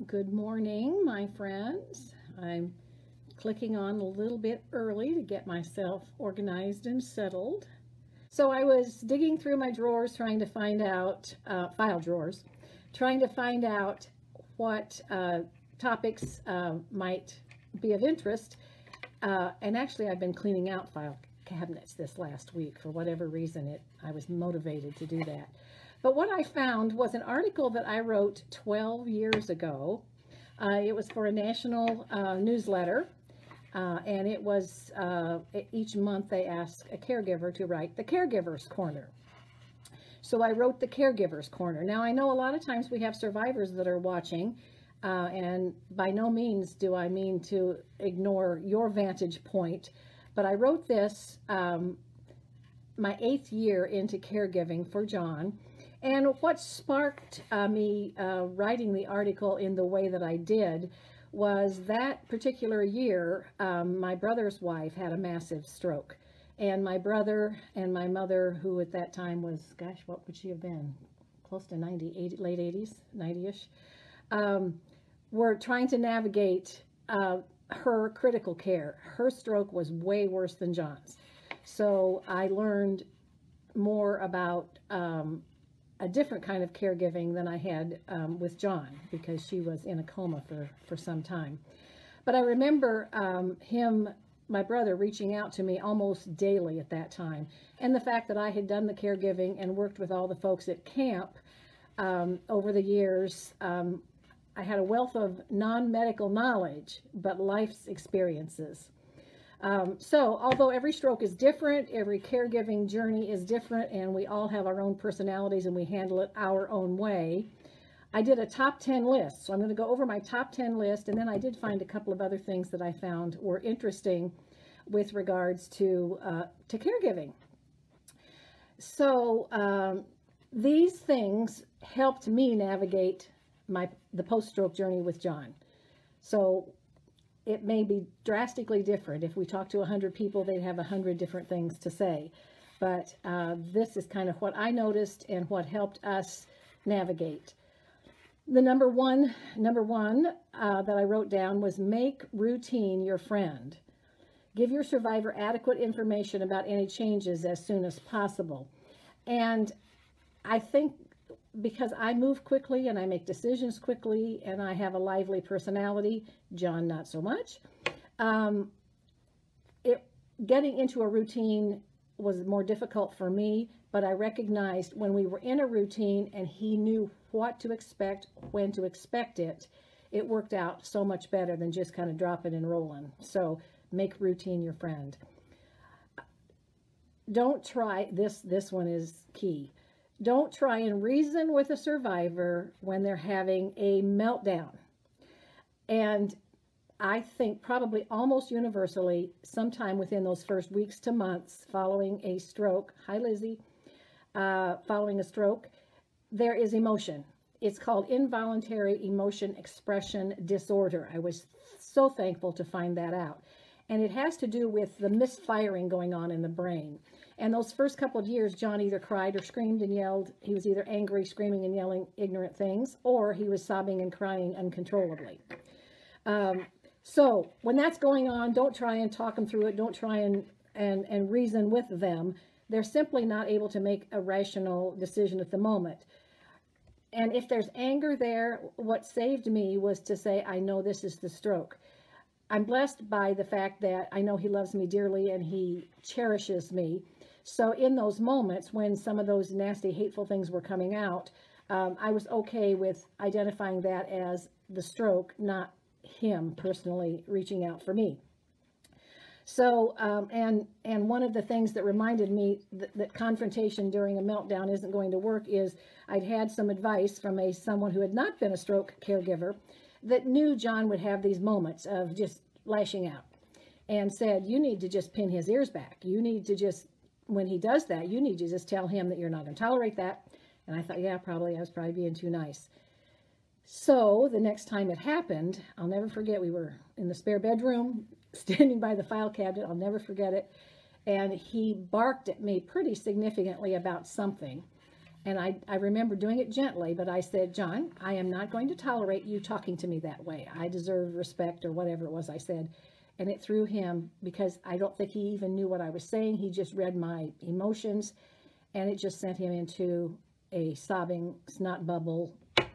Good morning, my friends. I'm clicking on a little bit early to get myself organized and settled. So I was digging through my drawers trying to find out, file drawers, trying to find out what topics might be of interest. And actually I've been cleaning out file cabinets this last week. For whatever reason, I was motivated to do that. But what I found was an article that I wrote 12 years ago. It was for a national newsletter, and it was each month they ask a caregiver to write the Caregiver's Corner. So I wrote the Caregiver's Corner. Now I know a lot of times we have survivors that are watching, and by no means do I mean to ignore your vantage point, but I wrote this my 8th year into caregiving for John. And what sparked me writing the article in the way that I did was that particular year, my brother's wife had a massive stroke. And my brother and my mother, who at that time was, gosh, what would she have been? Close to 90, 80, late 80s, 90-ish, were trying to navigate her critical care. Her stroke was way worse than John's. So I learned more about a different kind of caregiving than I had with John, because she was in a coma for some time. But I remember my brother, reaching out to me almost daily at that time. And the fact that I had done the caregiving and worked with all the folks at camp over the years, I had a wealth of non-medical knowledge, but life's experiences. So although every stroke is different, every caregiving journey is different, and we all have our own personalities and we handle it our own way, I did a top 10 list. So I'm going to go over my top 10 list, and then I did find a couple of other things that I found were interesting with regards to caregiving. So these things helped me navigate the post-stroke journey with John. So it may be drastically different. If we talk to 100 people, they'd have 100 different things to say. But this is kind of what I noticed and what helped us navigate. The number one that I wrote down was make routine your friend. Give your survivor adequate information about any changes as soon as possible. And I think because I move quickly and I make decisions quickly and I have a lively personality, John not so much, getting into a routine was more difficult for me, but I recognized when we were in a routine and he knew what to expect, when to expect it, it worked out so much better than just kind of dropping and rolling. So make routine your friend. Don't try, this one is key. Don't try and reason with a survivor when they're having a meltdown. And I think probably almost universally, sometime within those first weeks to months following a stroke, hi Lizzie, following a stroke, there is emotion. It's called involuntary emotion expression disorder. I was so thankful to find that out. And it has to do with the misfiring going on in the brain. And those first couple of years, John either cried or screamed and yelled. He was either angry, screaming and yelling ignorant things, or he was sobbing and crying uncontrollably. So when that's going on, don't try and talk them through it. Don't try and reason with them. They're simply not able to make a rational decision at the moment. And if there's anger there, what saved me was to say, I know this is the stroke. I'm blessed by the fact that I know he loves me dearly and he cherishes me. So in those moments when some of those nasty, hateful things were coming out, I was okay with identifying that as the stroke, not him personally reaching out for me. So, and one of the things that reminded me that confrontation during a meltdown isn't going to work is I'd had some advice from someone who had not been a stroke caregiver that knew John would have these moments of just lashing out, and said, you need to just pin his ears back. You need to just, when he does that, you need to just tell him that you're not going to tolerate that. And I thought, yeah, I was probably being too nice. So the next time it happened, I'll never forget, we were in the spare bedroom, standing by the file cabinet, I'll never forget it, and he barked at me pretty significantly about something. And I remember doing it gently, but I said, John, I am not going to tolerate you talking to me that way. I deserve respect, or whatever it was I said. And it threw him, because I don't think he even knew what I was saying. He just read my emotions, and it just sent him into a sobbing snot bubble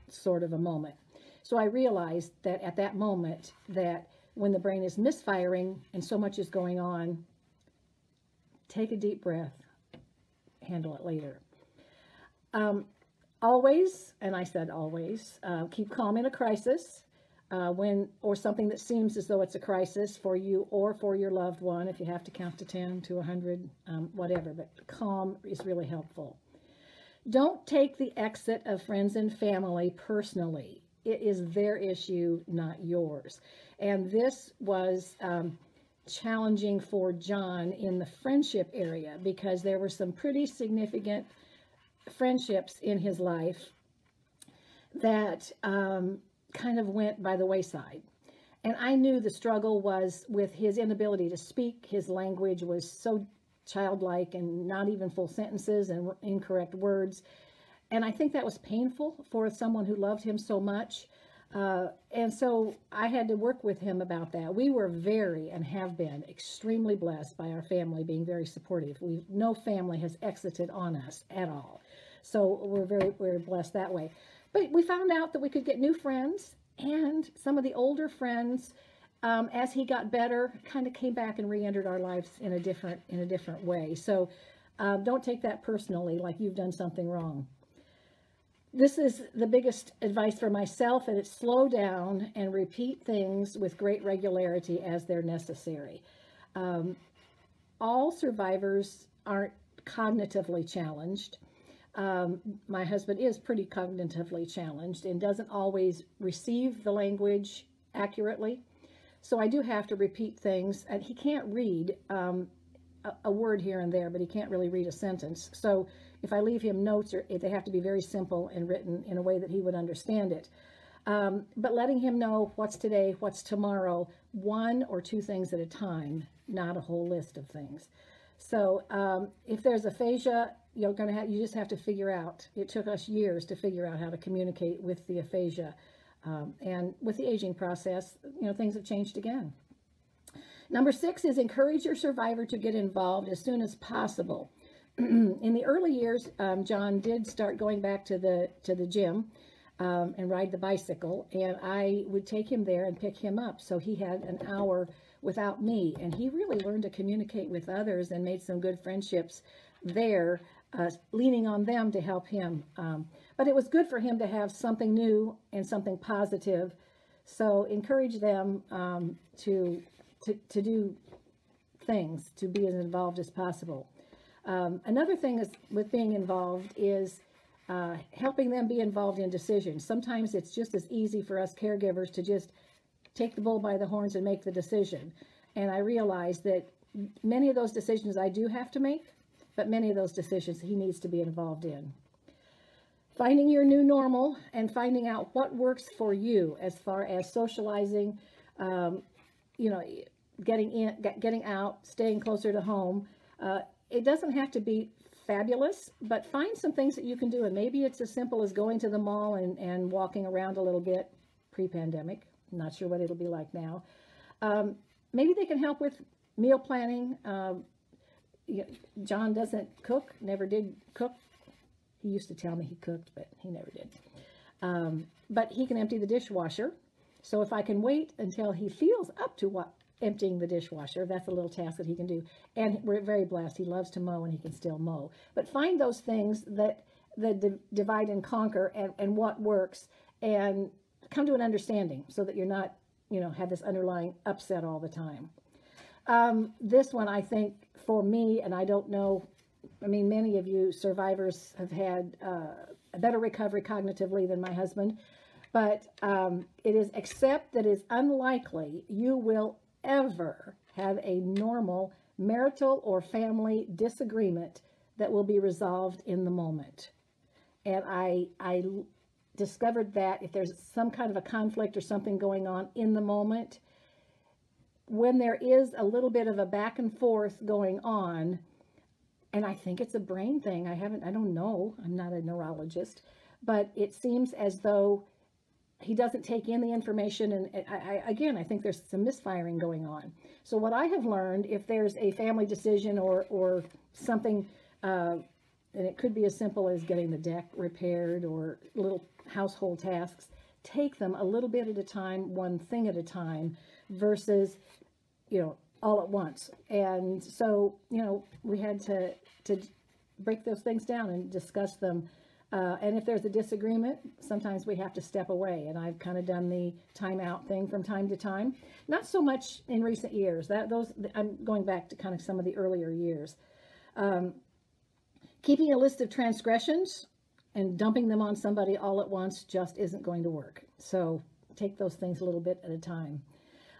sort of a moment. So I realized that at that moment, that when the brain is misfiring and so much is going on, take a deep breath, handle it later. Always, and I said always, keep calm in a crisis, or something that seems as though it's a crisis for you or for your loved one, if you have to count to 10, to 100, whatever, but calm is really helpful. Don't take the exit of friends and family personally. It is their issue, not yours. And this was challenging for John in the friendship area, because there were some pretty significant friendships in his life that kind of went by the wayside. And I knew the struggle was with his inability to speak. His language was so childlike and not even full sentences and incorrect words. And I think that was painful for someone who loved him so much. And so I had to work with him about that. We were very, and have been, extremely blessed by our family being very supportive. No family has exited on us at all. So we're blessed that way. But we found out that we could get new friends, and some of the older friends, as he got better, kind of came back and re-entered our lives in a different way. So don't take that personally, like you've done something wrong. This is the biggest advice for myself, and it's slow down and repeat things with great regularity as they're necessary. All survivors aren't cognitively challenged. My husband is pretty cognitively challenged and doesn't always receive the language accurately. So I do have to repeat things, and he can't read a word here and there, but he can't really read a sentence. So if I leave him notes, they have to be very simple and written in a way that he would understand it. But letting him know what's today, what's tomorrow, 1 or 2 things at a time, not a whole list of things. So if there's aphasia, you just have to figure out. It took us years to figure out how to communicate with the aphasia. And with the aging process, things have changed again. Number 6 is encourage your survivor to get involved as soon as possible. In the early years, John did start going back to the gym and ride the bicycle, and I would take him there and pick him up. So he had an hour without me, and he really learned to communicate with others and made some good friendships there, leaning on them to help him. But it was good for him to have something new and something positive. So encourage them to do things, to be as involved as possible. Another thing is with being involved is helping them be involved in decisions. Sometimes it's just as easy for us caregivers to just take the bull by the horns and make the decision. And I realize that many of those decisions I do have to make, but many of those decisions he needs to be involved in. Finding your new normal and finding out what works for you as far as socializing, getting out, staying closer to home. It doesn't have to be fabulous, but find some things that you can do. And maybe it's as simple as going to the mall and walking around a little bit pre-pandemic. I'm not sure what it'll be like now. Maybe they can help with meal planning. John doesn't cook, never did cook. He used to tell me he cooked, but he never did. But he can empty the dishwasher. So if I can wait until he feels up to emptying the dishwasher, that's a little task that he can do. And we're very blessed. He loves to mow, and he can still mow. But find those things that divide and conquer, and what works, and come to an understanding so that you're not, have this underlying upset all the time. This one, I think, for me, and I don't know, many of you survivors have had a better recovery cognitively than my husband, but it is accept that it is unlikely you will ever have a normal marital or family disagreement that will be resolved in the moment. And I discovered that if there's some kind of a conflict or something going on in the moment, when there is a little bit of a back and forth going on, And I think it's a brain thing. I don't know. I'm not a neurologist, but it seems as though he doesn't take in the information. And again, I think there's some misfiring going on. So what I have learned, if there's a family decision or something, and it could be as simple as getting the deck repaired or little household tasks, take them a little bit at a time, one thing at a time, versus, all at once. And so, we had to break those things down and discuss them. And if there's a disagreement, sometimes we have to step away. And I've kind of done the timeout thing from time to time. Not so much in recent years. I'm going back to kind of some of the earlier years. Keeping a list of transgressions and dumping them on somebody all at once just isn't going to work. So take those things a little bit at a time.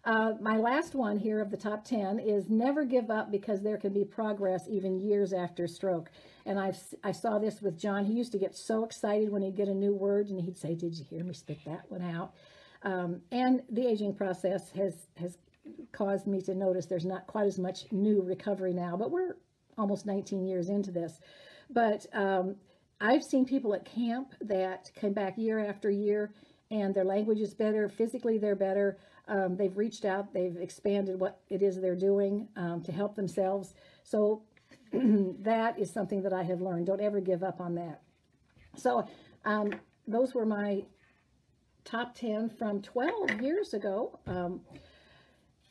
My last one here of the top 10 is never give up, because there can be progress even years after stroke. And I saw this with John. He used to get so excited when he'd get a new word and he'd say, "Did you hear me spit that one out?" And the aging process has caused me to notice there's not quite as much new recovery now, but we're almost 19 years into this. But I've seen people at camp that come back year after year and their language is better, physically they're better. They've reached out, they've expanded what it is they're doing to help themselves. So that is something that I have learned. Don't ever give up on that. So those were my top 10 from 12 years ago.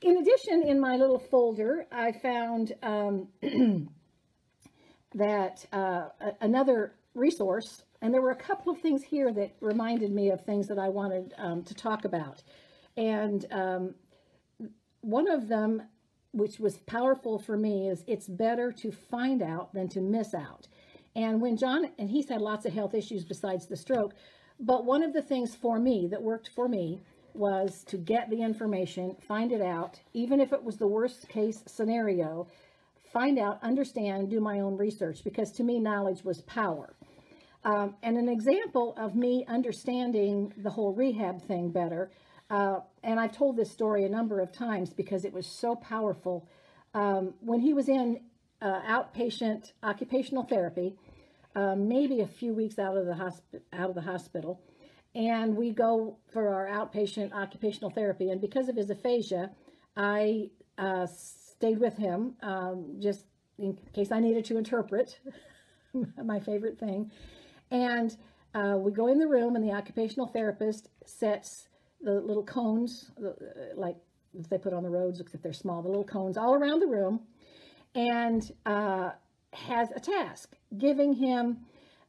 In addition, in my little folder, I found that another resource, and there were a couple of things here that reminded me of things that I wanted to talk about. And one of them, which was powerful for me, is it's better to find out than to miss out. And when John, and he's had lots of health issues besides the stroke, but one of the things for me that worked for me was to get the information, find it out, even if it was the worst case scenario, find out, understand, do my own research, because to me, knowledge was power. And an example of me understanding the whole rehab thing better, and I've told this story a number of times because it was so powerful. When he was in outpatient occupational therapy, maybe a few weeks out of the hospital, and we go for our outpatient occupational therapy. And because of his aphasia, I stayed with him just in case I needed to interpret, my favorite thing. And we go in the room, and the occupational therapist sets the little cones, like they put on the roads, except they're small, the little cones all around the room, and has a task, giving him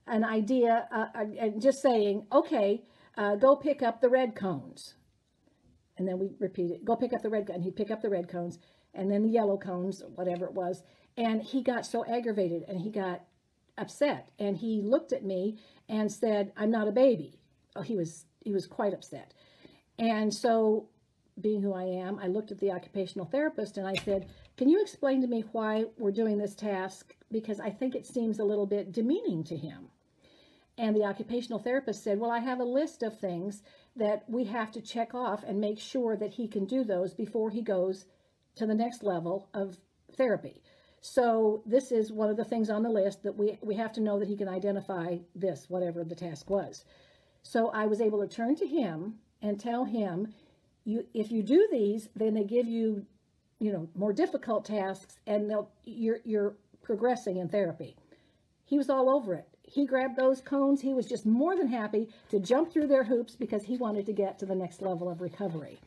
an idea, and just saying, okay, go pick up the red cones. And then we repeat it, go pick up the red, and he'd pick up the red cones, and then the yellow cones, whatever it was. And he got so aggravated, and he got upset, and he looked at me and said, "I'm not a baby." Oh, he was quite upset. And so, being who I am, I looked at the occupational therapist and I said, "Can you explain to me why we're doing this task? Because I think it seems a little bit demeaning to him." And the occupational therapist said, "Well, I have a list of things that we have to check off and make sure that he can do those before he goes to the next level of therapy. So this is one of the things on the list that we have to know that he can identify this, whatever the task was." So I was able to turn to him and tell him, if you do these, then they give you, more difficult tasks, and you're progressing in therapy. He was all over it. He grabbed those cones. He was just more than happy to jump through their hoops because he wanted to get to the next level of recovery.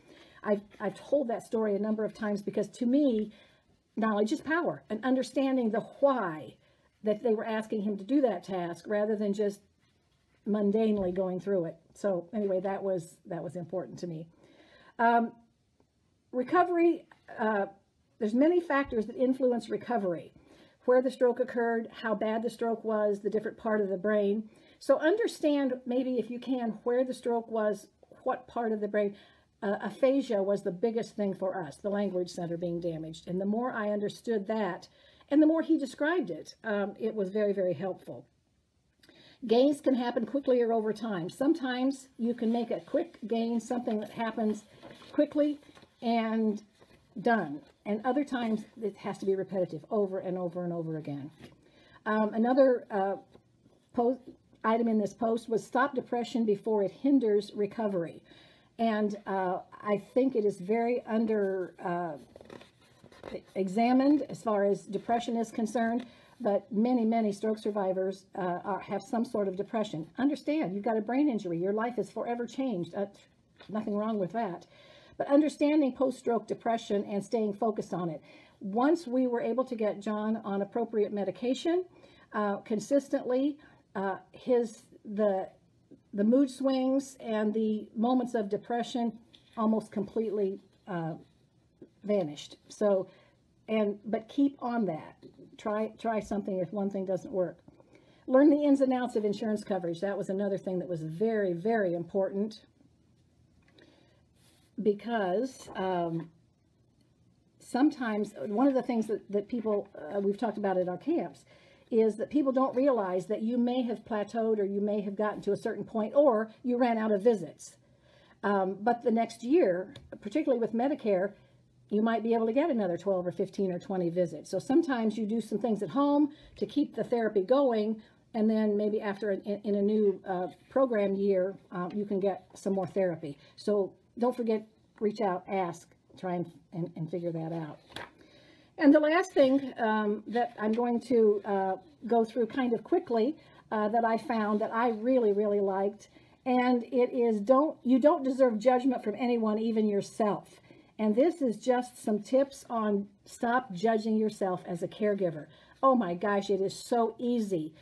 I've told that story a number of times because to me, knowledge is power, and understanding the why that they were asking him to do that task rather than just mundanely going through it. So anyway, that was important to me. Recovery, there's many factors that influence recovery. Where the stroke occurred, how bad the stroke was, the different part of the brain. So understand, maybe if you can, where the stroke was, what part of the brain. Aphasia was the biggest thing for us, the language center being damaged. And the more I understood that, and the more he described it, it was very, very helpful. Gains can happen quickly or over time. Sometimes you can make a quick gain, something that happens quickly and done. And other times it has to be repetitive over and over and over again. Another item in this post was stop depression before it hinders recovery. And I think it is very under examined as far as depression is concerned, but many stroke survivors have some sort of depression. Understand, you've got a brain injury. Your life is forever changed. Nothing wrong with that. But understanding post-stroke depression and staying focused on it. Once we were able to get John on appropriate medication, consistently, the mood swings and the moments of depression almost completely vanished. So, but keep on that. Try something if one thing doesn't work. Learn the ins and outs of insurance coverage. That was another thing that was very important, because sometimes one of the things that people, we've talked about at our camps, is that people don't realize that you may have plateaued, or you may have gotten to a certain point, or you ran out of visits. But the next year, particularly with Medicare, you might be able to get another 12 or 15 or 20 visits. So sometimes you do some things at home to keep the therapy going, and then maybe after in a new program year, you can get some more therapy. So don't forget, reach out, ask, try and figure that out. And the last thing that I'm going to go through kind of quickly that I found that I really liked, and it is you don't deserve judgment from anyone, even yourself. And this is just some tips on stop judging yourself as a caregiver. Oh my gosh, it is so easy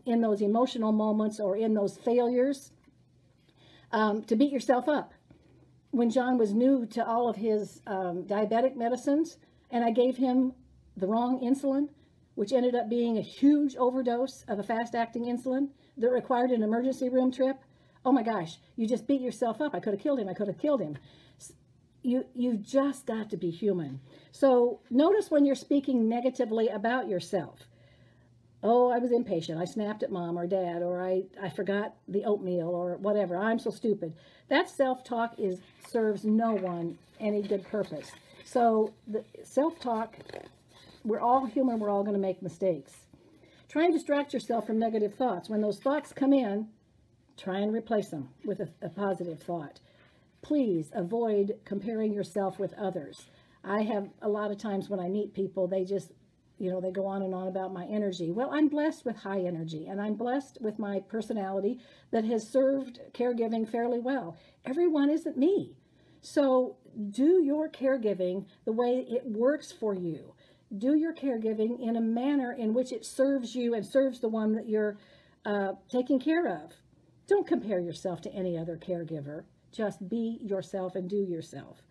in those emotional moments or in those failures to beat yourself up. When John was new to all of his diabetic medicines, and I gave him the wrong insulin, which ended up being a huge overdose of a fast-acting insulin that required an emergency room trip. Oh my gosh, you just beat yourself up. I could have killed him. I could have killed him. You've just got to be human. So notice when you're speaking negatively about yourself. Oh, I was impatient. I snapped at mom or dad, or I forgot the oatmeal, or whatever. I'm so stupid. That self-talk serves no one any good purpose. So the self-talk, we're all human. We're all going to make mistakes. Try and distract yourself from negative thoughts. When those thoughts come in, try and replace them with a positive thought. Please avoid comparing yourself with others. I have a lot of times when I meet people, they just, they go on and on about my energy. Well, I'm blessed with high energy, and I'm blessed with my personality that has served caregiving fairly well. Everyone isn't me. So do your caregiving the way it works for you. Do your caregiving in a manner in which it serves you and serves the one that you're taking care of. Don't compare yourself to any other caregiver. Just be yourself and do yourself.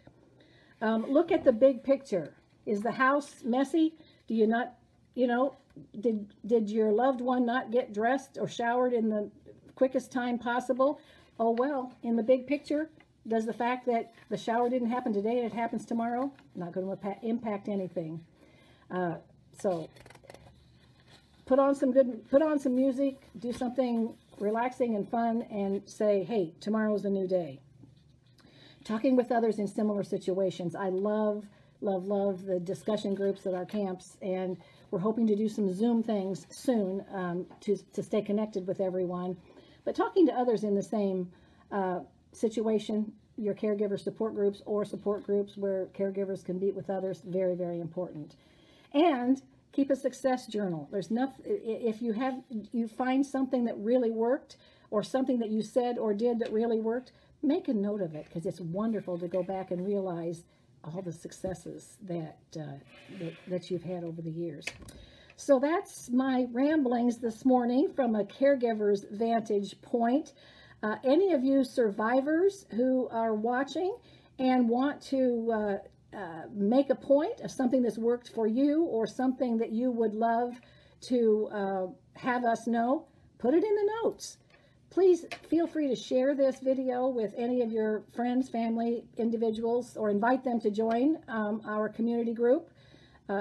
Look at the big picture. Is the house messy? Do you not, did your loved one not get dressed or showered in the quickest time possible? Oh, well, in the big picture, does the fact that the shower didn't happen today and it happens tomorrow not going to impact anything? So put on some music, do something relaxing and fun, and say, hey, tomorrow's a new day. Talking with others in similar situations. I love the discussion groups at our camps, and we're hoping to do some Zoom things soon to stay connected with everyone. But talking to others in the same situation, your caregiver support groups or support groups where caregivers can meet with others, very important. And keep a success journal. There's nothing, if you find something that really worked, or something that you said or did that really worked, make a note of it, because it's wonderful to go back and realize all the successes that you've had over the years. So that's my ramblings this morning from a caregiver's vantage point. Any of you survivors who are watching and want to make a point of something that's worked for you, or something that you would love to have us know, put it in the notes. Please feel free to share this video with any of your friends, family, individuals, or invite them to join our community group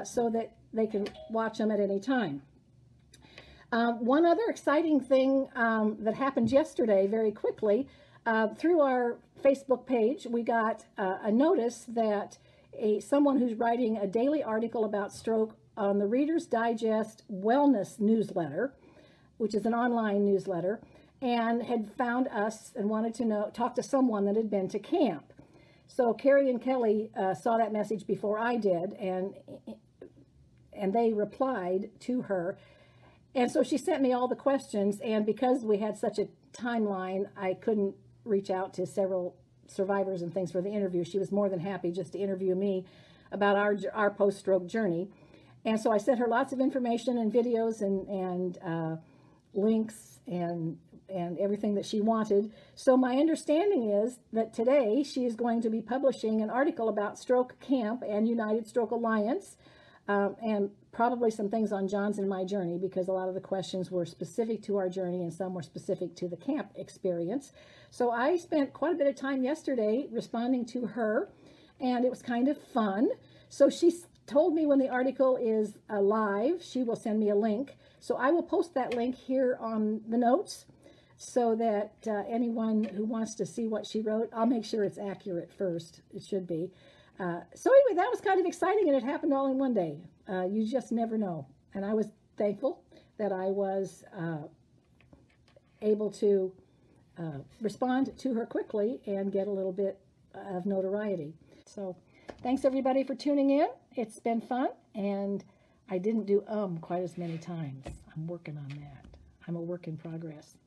so that they can watch them at any time. One other exciting thing that happened yesterday, very quickly, through our Facebook page, we got a notice that someone who's writing a daily article about stroke on the Reader's Digest Wellness newsletter, which is an online newsletter, and had found us and wanted to talk to someone that had been to camp. So Carrie and Kelly saw that message before I did, and they replied to her. And so she sent me all the questions, and because we had such a timeline, I couldn't reach out to several survivors and things for the interview. She was more than happy just to interview me about our post-stroke journey. And so I sent her lots of information and videos and links and everything that she wanted. So my understanding is that today she is going to be publishing an article about Stroke Camp and United Stroke Alliance, and probably some things on John's and my journey, because a lot of the questions were specific to our journey and some were specific to the camp experience. So I spent quite a bit of time yesterday responding to her, and it was kind of fun. So she told me when the article is live, she will send me a link. So I will post that link here on the notes so that anyone who wants to see what she wrote, I'll make sure it's accurate first. It should be. So anyway, that was kind of exciting, and it happened all in one day. You just never know. And I was thankful that I was able to respond to her quickly and get a little bit of notoriety. So thanks everybody for tuning in. It's been fun, and I didn't do quite as many times. I'm working on that. I'm a work in progress.